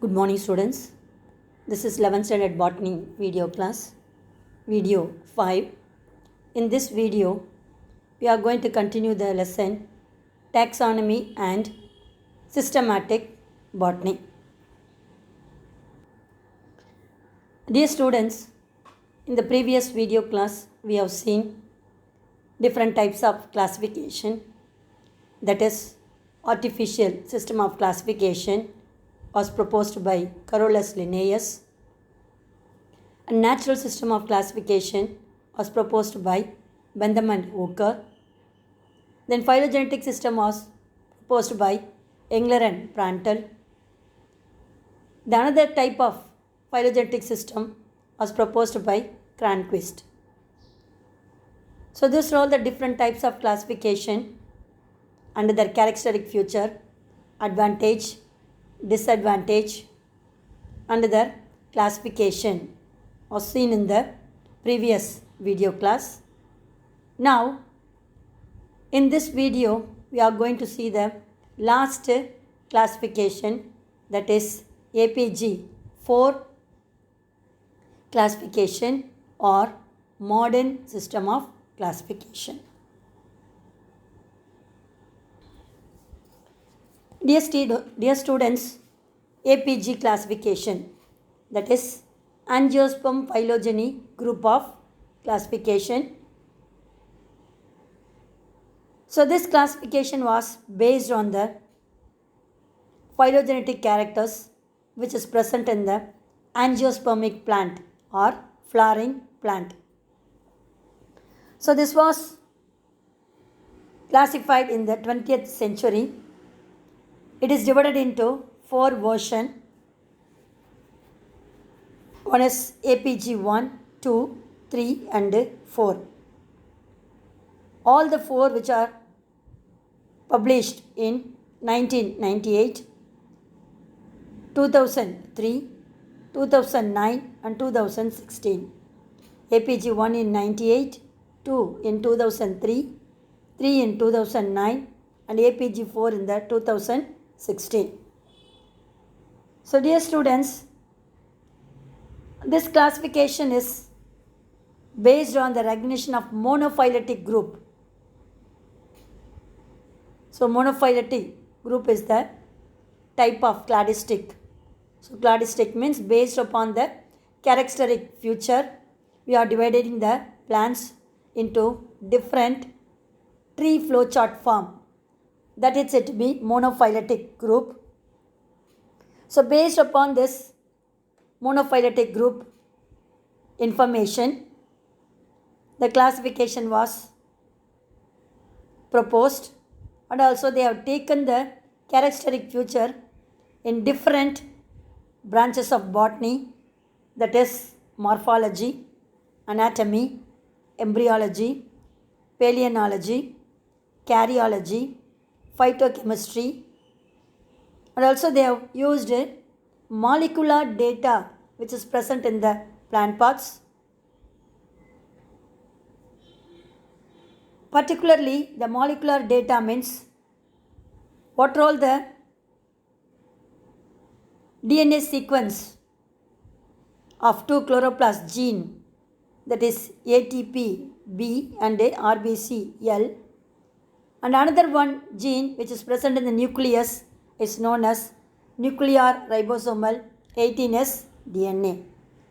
Good morning students. This is 11th standard botany video class, video 5. In this video, we are going to continue the lesson Taxonomy and Systematic Botany. Dear students, in the previous video class, we have seen different types of classification, that is, artificial system of classification was proposed by Carolus Linnaeus. A natural system of classification was proposed by Benjamin Hooker. Then phylogenetic system was proposed by Engler and Prandtl. The another type of phylogenetic system was proposed by Cronquist. So these are all the different types of classification under their characteristic feature, advantage, disadvantage, and their classification was seen in the previous video class. Now, in this video, we are going to see the last classification, that is APG 4 classification or modern system of classification. Dear students, APG classification, that is Angiosperm phylogeny group of classification. So this classification was based on the phylogenetic characters which is present in the angiospermic plant or flowering plant. So this was classified in the 20th century. It is divided into 4 versions. One is APG 1, 2, 3 and 4. All the 4 which are published in 1998, 2003, 2009 and 2016. APG 1 in 98, 2 in 2003, 3 in 2009 and APG 4 in the 2016. So dear students, this classification is based on the recognition of monophyletic group. So monophyletic group is the type of cladistic. So cladistic means based upon the characteristic feature, we are dividing the plants into different tree flowchart form. That is said to be monophyletic group. So based upon this monophyletic group information, the classification was proposed, and also they have taken the characteristic feature in different branches of botany, that is morphology, anatomy, embryology, paleontology, karyology, phytochemistry, and also they have used molecular data which is present in the plant parts. Particularly the molecular data means what are all the DNA sequence of 2 chloroplast gene, that is ATP B and RBC L, and another one gene which is present in the nucleus is known as nuclear ribosomal 18S DNA.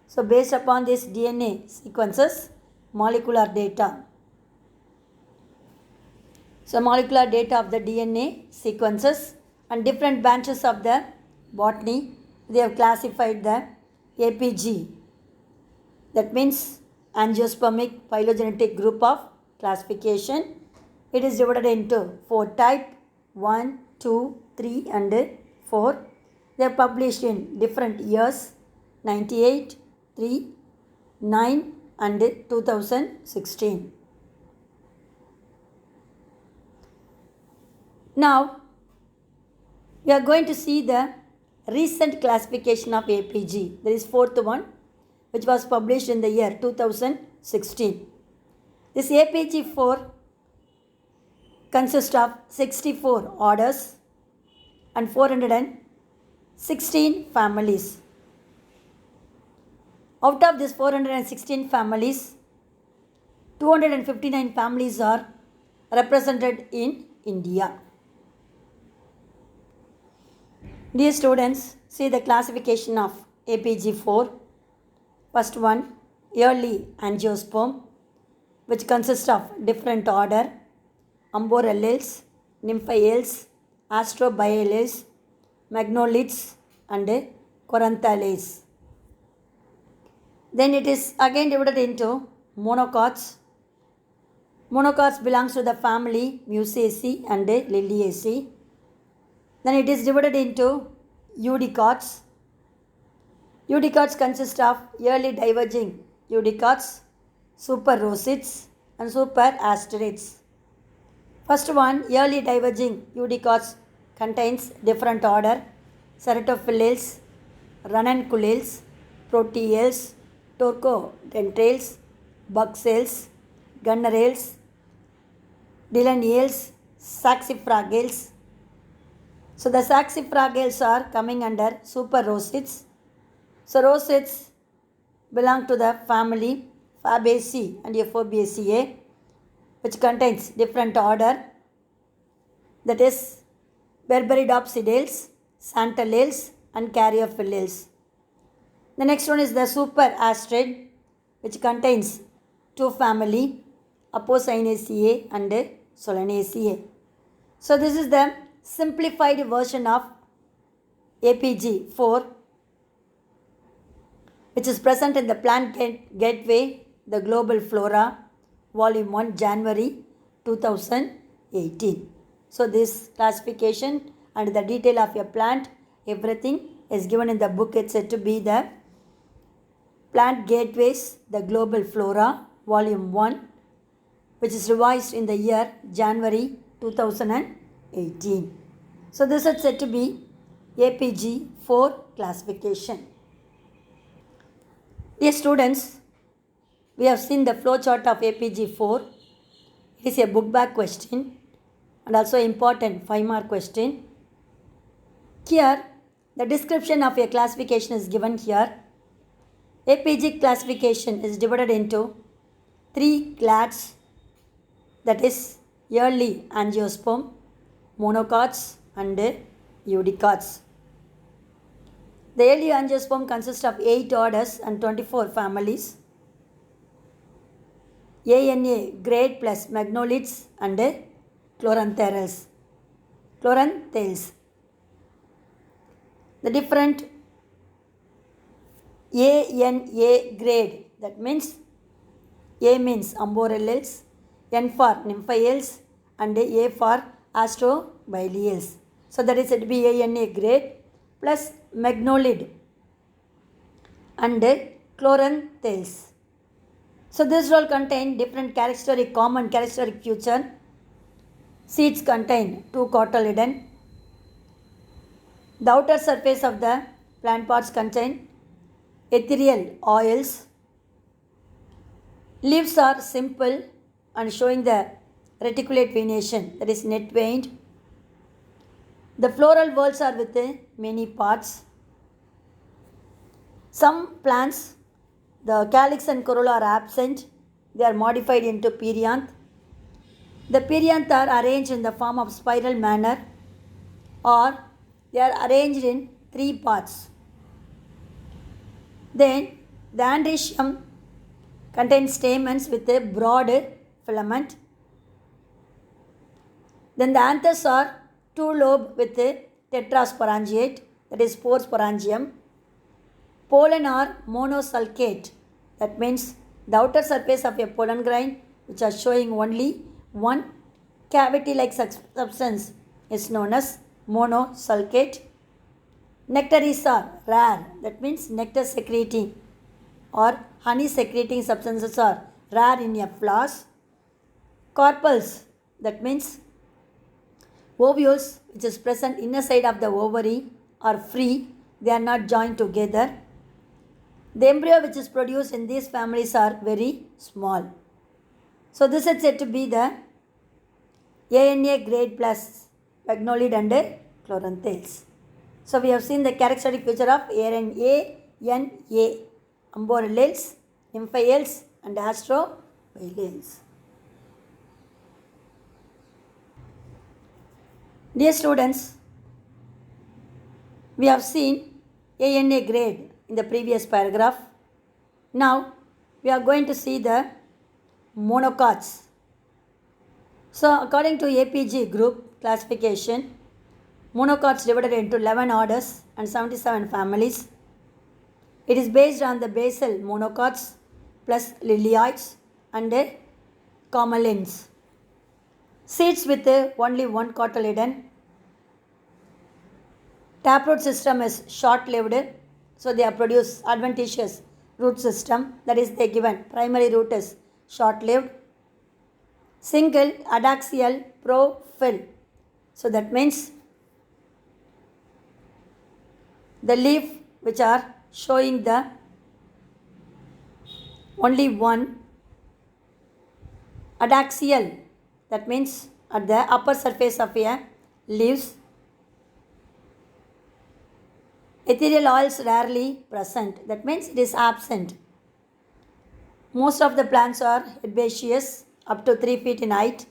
So based upon this DNA sequences, molecular data. So molecular data of the DNA sequences and different branches of the botany, they have classified the APG. That means angiospermic phylogenetic group of classification. It is divided into 4 types, 1, 2, 3 and 4. They are published in different years, 98, 3, 9 and 2016. Now, we are going to see the recent classification of APG. There is 4th one which was published in the year 2016. This APG 4 consists of 64 orders and 400 16 families. Out of this 416 families, 259 families are represented in India. Dear students, see the classification of APG4. First one, early angiosperm, which consists of different order, Amborellales, Nymphaeals, Astrobiales, Magnolids and Coranthales. Then it is again divided into monocots. Monocots belongs to the family Musaceae and Liliaceae. Then it is divided into eudicots. Eudicots consist of early diverging eudicots, superrosids and superasterids. First one, early diverging eudicots contains different order, Ceratophyllales, Ranunculales, Proteales, Torcodentrales, Buxales, Gunnarales, Dilleniales, Saxifragales. So the Saxifragales are coming under superrosids. So rosids belong to the family Fabaceae and Euphorbiaceae, which contains different order, that is Berberidopsidales, Santallales and Caryophyllales. The next one is the superasterid, which contains two family Apocynaceae and Solanaceae. So this is the simplified version of APG4, which is present in the Plant Gateway, the Global Flora, Volume 1, January 2018. So this classification and the detail of your plant, everything is given in the book. It's said to be the Plant Gateways, the Global Flora, Volume 1, which is revised in the year January 2018. So this is said to be APG4 classification. Dear students, we have seen the flow chart of APG4. It is a book back question and also important 5-mark question. Here, the description of a classification is given here. APG classification is divided into 3 clades, that is early angiosperm, monocots and eudicots. The early angiosperm consists of 8 orders and 24 families. ANA grade plus Magnolids and Chloranthes. The different ANA grade, that means A means Amborellales, N for Nymphaeals and A for Astrobiales. So that is said to be ANA grade plus Magnolid and Chloranthes. So this all contain different common characteristic feature. Seeds contain 2 cotyledon. The outer surface of the plant parts contain ethereal oils. Leaves are simple and showing the reticulate venation, that is net veined. The floral whorls are with many parts. Some plants, the calyx and corolla are absent. They are modified into perianth. The perianth are arranged in the form of spiral manner, or they are arranged in 3 parts. Then the androecium contains stamens with a broad filament. Then the anthers are 2-lobe with a tetrasporangiate, that is sporangium. Pollen are monosulcate, that means the outer surface of a pollen grain, which are showing only one cavity-like substance, is known as monosulcate. Nectaries are rare, that means nectar secreting or honey secreting substances are rare in a flowers. Carpels, that means ovules which is present inner side of the ovary are free, they are not joined together. The embryo which is produced in these families are very small. So this is said to be the ANA grade plus Magnolid and Chloranthes. So we have seen the characteristic feature of ARNA, Amborellales, Nymphaeals and Astrobiales. Dear students, we have seen ANA grade in the previous paragraph. Now we are going to see the monocots. So according to APG group classification, monocots divided into 11 orders and 77 families. It is based on the basal monocots plus lilioids and camelins. Seeds with only one cotyledon. Taproot system is short-lived, so they are produce adventitious root system, that is they given primary root is short-lived. Single adaxial profile, so that means the leaf which are showing the only one adaxial, that means at the upper surface of a leaves. Ethereal oils rarely present, that means it is absent. Most of the plants are herbaceous up to 3 feet in height.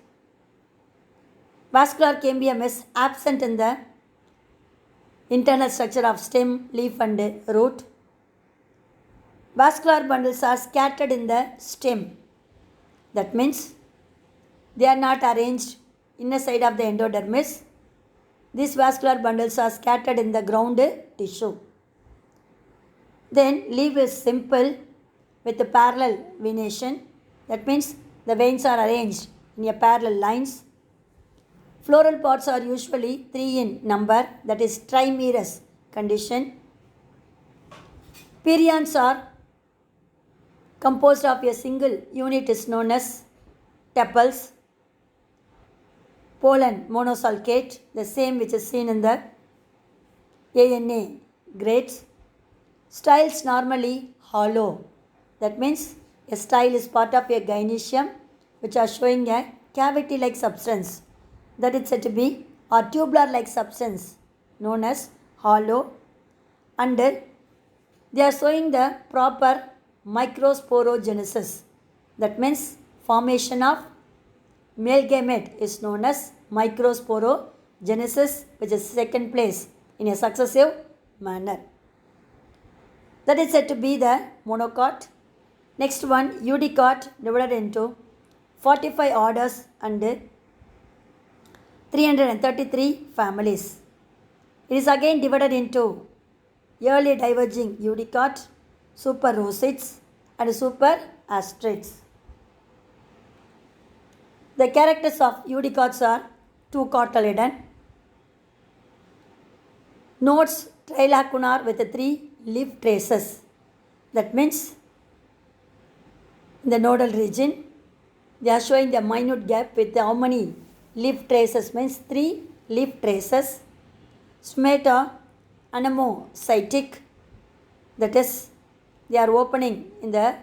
Vascular cambium is absent in the internal structure of stem, leaf and root. Vascular bundles are scattered in the stem, that means they are not arranged inner side of the endodermis. These vascular bundles are scattered in the ground tissue. Then leaf is simple with a parallel venation, that means the veins are arranged in a parallel lines. Floral pods are usually 3 in number, that is trimerous condition. Perions are composed of a single unit is known as tepals. Pollen monosulcate, the same which is seen in the ANA grades. Styles normally hollow, that means a style is part of a gynoecium which are showing a cavity like substance, that is said to be or tubular like substance known as hollow, and they are showing the proper microsporogenesis, that means formation of male gamete is known as microsporogenesis, which is second place in a successive manner. That is said to be the monocot. Next one, eudicot, divided into 45 orders and 333 families. It is again divided into early diverging eudicot, superrosids and superastrids. The characters of eudicots are 2 cotyledon, nodes trilacunar with 3 leaf traces, that means in the nodal region they are showing the minute gap with how many leaf traces, means 3 leaf traces. Stomata anemocytic, that is they are opening in the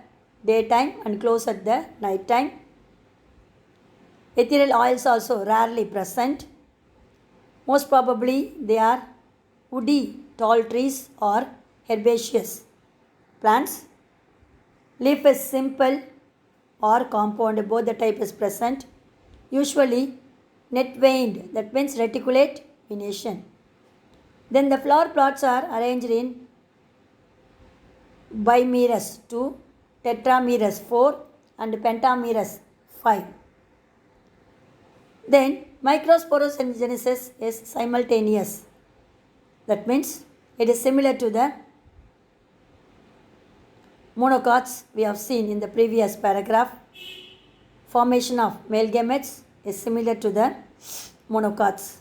daytime and close at the night time. Ethereal oils also rarely present. Most probably they are woody tall trees or herbaceous plants. Leaf is simple or compound, both the type is present. Usually net veined, that means reticulate venation. Then the flower plots are arranged in bimerous 2, tetramerous 4 and pentamerous 5. Then microsporogenesis is simultaneous, that means it is similar to the monocots we have seen in the previous paragraph. Formation of male gametes is similar to the monocots.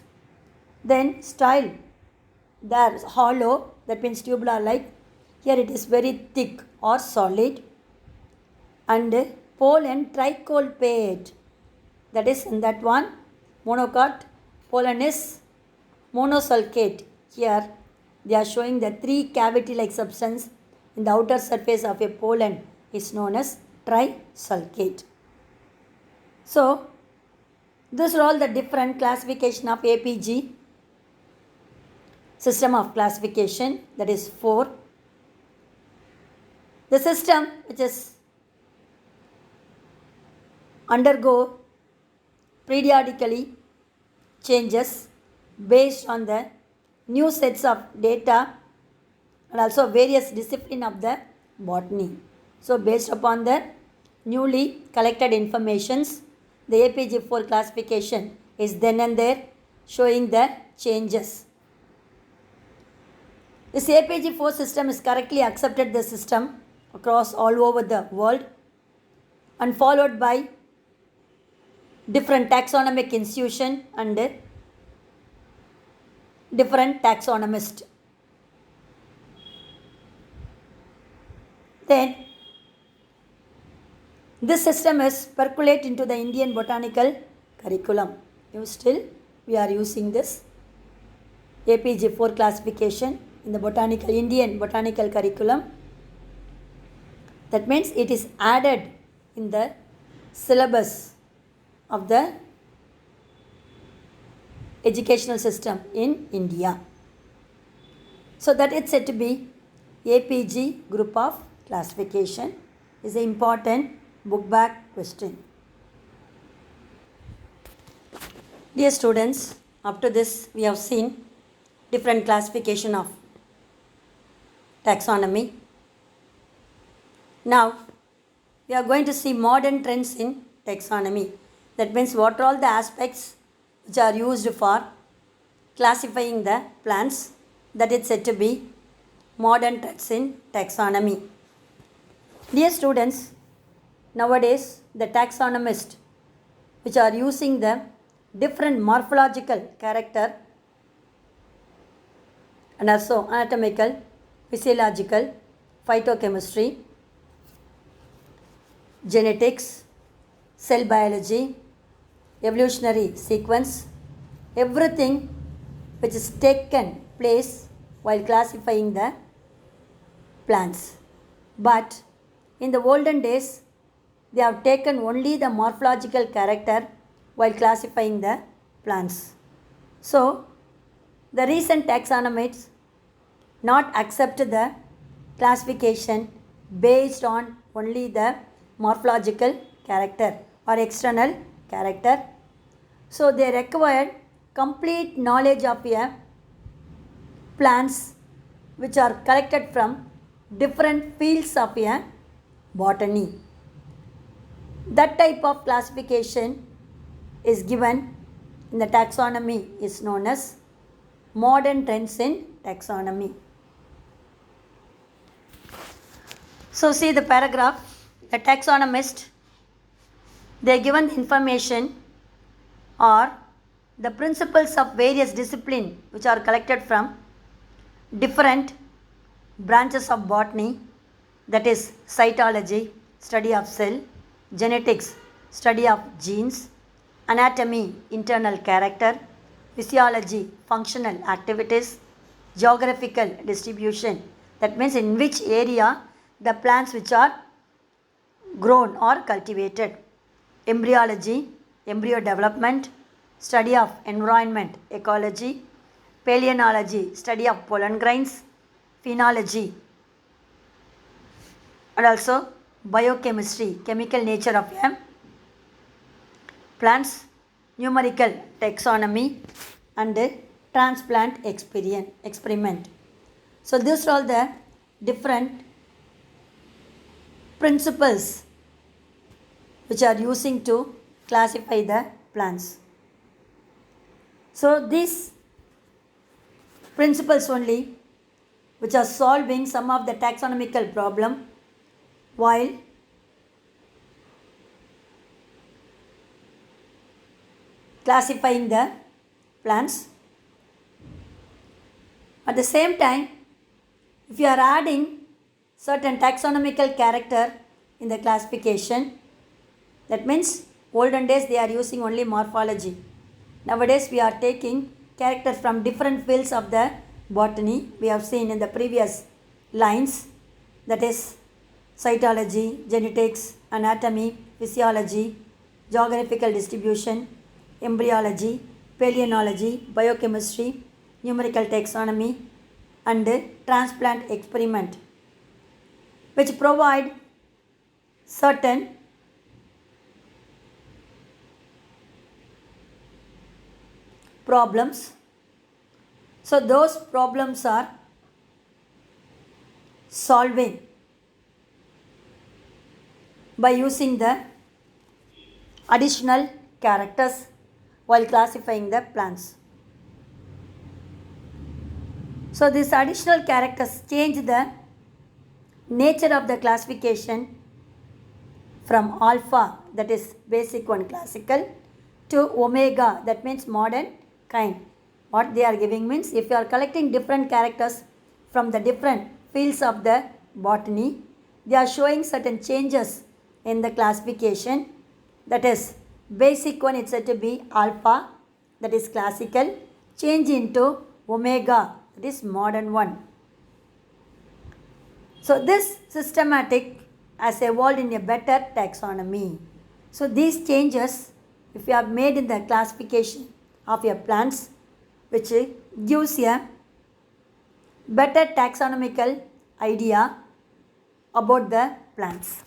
Then style, there is hollow, that means tubular like. Here it is very thick or solid. And pollen tricolpate, that is in that one monocot pollen is monosulcate. Here they are showing the 3 cavity like substance in the outer surface of a pollen is known as trisulcate. So these are all the different classification of APG. system of classification, that is 4. The system which is undergo periodically changes based on the new sets of data and also various discipline of the botany. So based upon the newly collected informations, the APG4 classification is then and there showing the changes. This APG4 system is correctly accepted the system across all over the world and followed by different taxonomic institution and different taxonomists. Then this system is percolate into the Indian botanical curriculum. We are using this APG4 classification in the Indian botanical curriculum. That means it is added in the syllabus of the educational system in India. So that it's said to be APG group of classification is an important book back question. Dear students, up to this we have seen different classification of taxonomy. Now we are going to see modern trends in taxonomy. That means what are all the aspects which are used for classifying the plants, that is said to be modern trends in taxonomy. Dear students, nowadays the taxonomists which are using the different morphological character and also anatomical, physiological, phytochemistry, genetics, cell biology, evolutionary sequence, everything which is taken place while classifying the plants. But in the olden days, they have taken only the morphological character while classifying the plants. So, the recent taxonomists not accept the classification based on only the morphological character or external character. So, they required complete knowledge of a plants which are collected from different fields of a botany. That type of classification is given in the taxonomy is known as modern trends in taxonomy. So see the paragraph. The taxonomist, they given the information or the principles of various disciplines which are collected from different branches of botany, that is cytology, study of cell, genetics, study of genes, anatomy, internal character, physiology, functional activities, geographical distribution, that means in which area the plants which are grown or cultivated, embryology, embryo development, study of environment, ecology, paleontology, study of pollen grains, phenology, and also biochemistry, chemical nature of plants, numerical taxonomy, and transplant experiment. So these are all the different principles which are using to classify the plants. So these principles only which are solving some of the taxonomical problem while classifying the plants. At the same time, if you are adding certain taxonomical character in the classification, that means olden days they are using only morphology. Nowadays we are taking characters from different fields of the botany. We have seen in the previous lines, that is cytology, genetics, anatomy, physiology, geographical distribution, embryology, paleontology, biochemistry, numerical taxonomy and transplant experiment, which provide certain problems. So those problems are solving by using the additional characters while classifying the plants. So these additional characters change the nature of the classification from alpha, that is basic one classical, to omega, that means modern kind. What they are giving means if you are collecting different characters from the different fields of the botany, they are showing certain changes in the classification. That is basic one, it's said to be alpha, that is classical, change into omega, that is modern one. So this systematic has evolved in a better taxonomy. So these changes, if you have made in the classification of your plants, which gives a better taxonomical idea about the plants.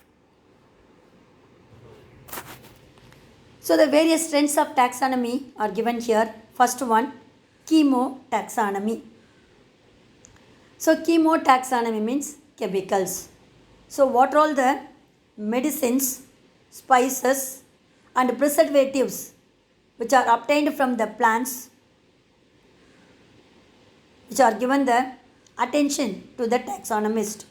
So the various strengths of taxonomy are given here. First one, chemotaxonomy. So chemotaxonomy means chemicals. So what are all the medicines, spices and preservatives which are obtained from the plants, which are given the attention to the taxonomist.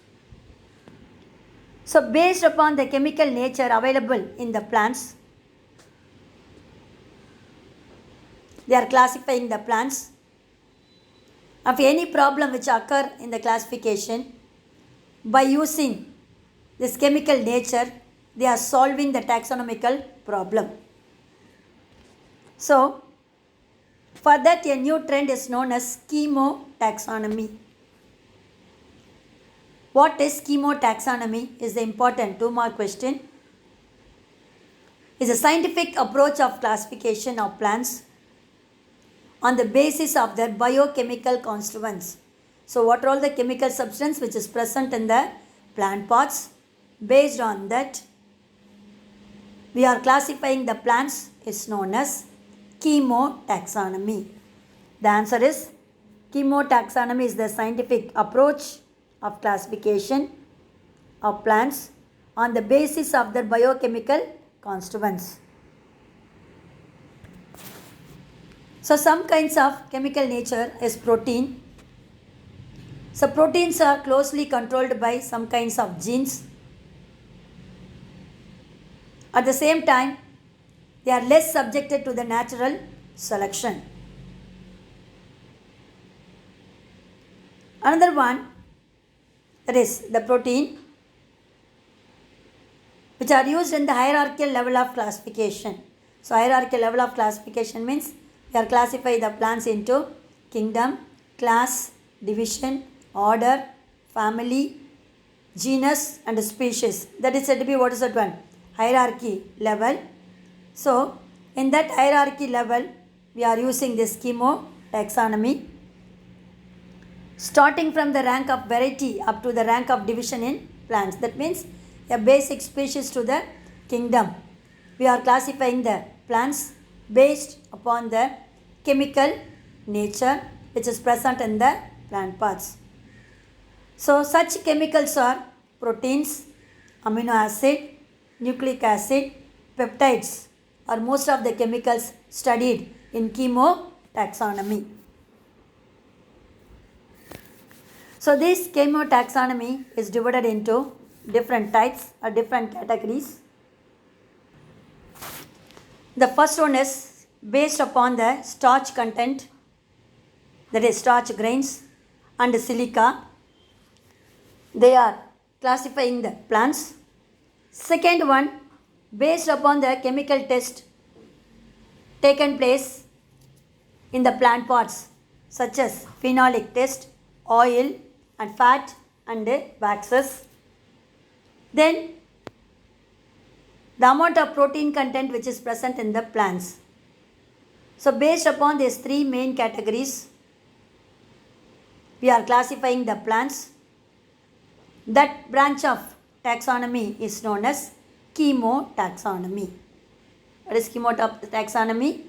So based upon the chemical nature available in the plants, they are classifying the plants. Of any problem which occur in the classification, by using this chemical nature, they are solving the taxonomical problem. So, for that a new trend is known as chemotaxonomy. What is chemotaxonomy is the important 2-mark question. It's a scientific approach of classification of plants on the basis of their biochemical constituents. So what are all the chemical substance which is present in the plant pots? Based on that, we are classifying the plants is known as chemotaxonomy. The answer is chemotaxonomy is the scientific approach of classification of plants on the basis of their biochemical constituents. So some kinds of chemical nature is protein. So proteins are closely controlled by some kinds of genes. At the same time, they are less subjected to the natural selection. Another one, that is the protein, which are used in the hierarchical level of classification. So hierarchical level of classification means we are classifying the plants into kingdom, class, division, order, family, genus and species. That is said to be what is that one? Hierarchy level. So in that hierarchy level, we are using this chemotaxonomy, starting from the rank of variety up to the rank of division in plants. That means a basic species to the kingdom. We are classifying the plants based upon the chemical nature which is present in the plant parts. So such chemicals are proteins, amino acid, nucleic acid, peptides are most of the chemicals studied in chemotaxonomy. So this chemotaxonomy is divided into different types or different categories. The first one is based upon the starch content, that is starch grains and silica. They are classifying the plants. Second one, based upon the chemical test taken place in the plant pots, such as phenolic test, oil and fat and waxes. Then the amount of protein content which is present in the plants. So based upon these three main categories, we are classifying the plants. That branch of taxonomy is known as chemotaxonomy. What is chemotaxonomy?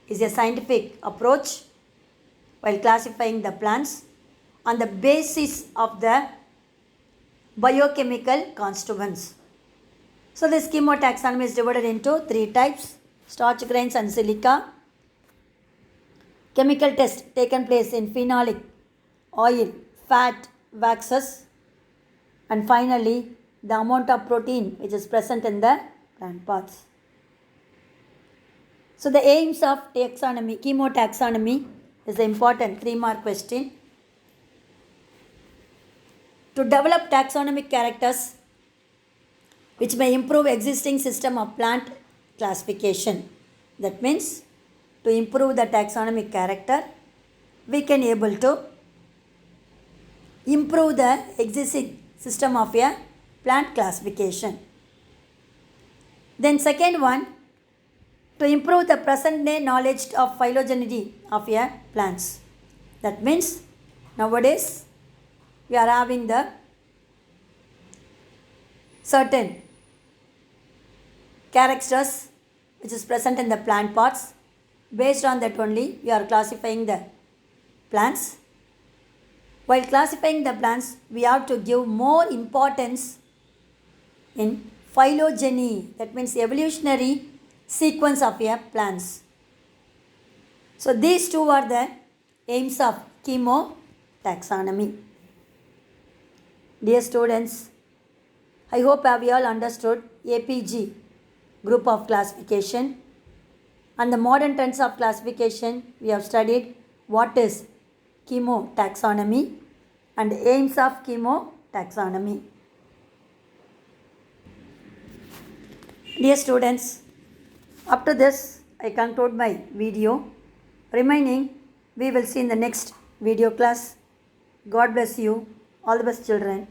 Is a scientific approach while classifying the plants on the basis of the biochemical constituents. So this chemotaxonomy is divided into three types: starch grains and silica. Chemical test taken place in phenolic, oil, fat, waxes, and finally the amount of protein which is present in the plant parts. So the aims of taxonomy, chemotaxonomy, is the important 3-mark question. To develop taxonomic characters which may improve existing system of plant classification. That means to improve the taxonomic character, we can able to improve the existing system of a plant classification. Then second one, to improve the present day knowledge of phylogeneity of a plants. That means nowadays we are having the certain characters which is present in the plant parts. Based on that only we are classifying the plants. While classifying the plants, we have to give more importance in phylogeny, that means evolutionary sequence of a plants. So these two are the aims of chemotaxonomy. Dear students, I hope have you all understood APG group of classification. And the modern trends of classification, we have studied what is chemotaxonomy and aims of chemotaxonomy. Dear students, up to this I conclude my video. Remaining we will see in the next video class. God bless you. All the best children.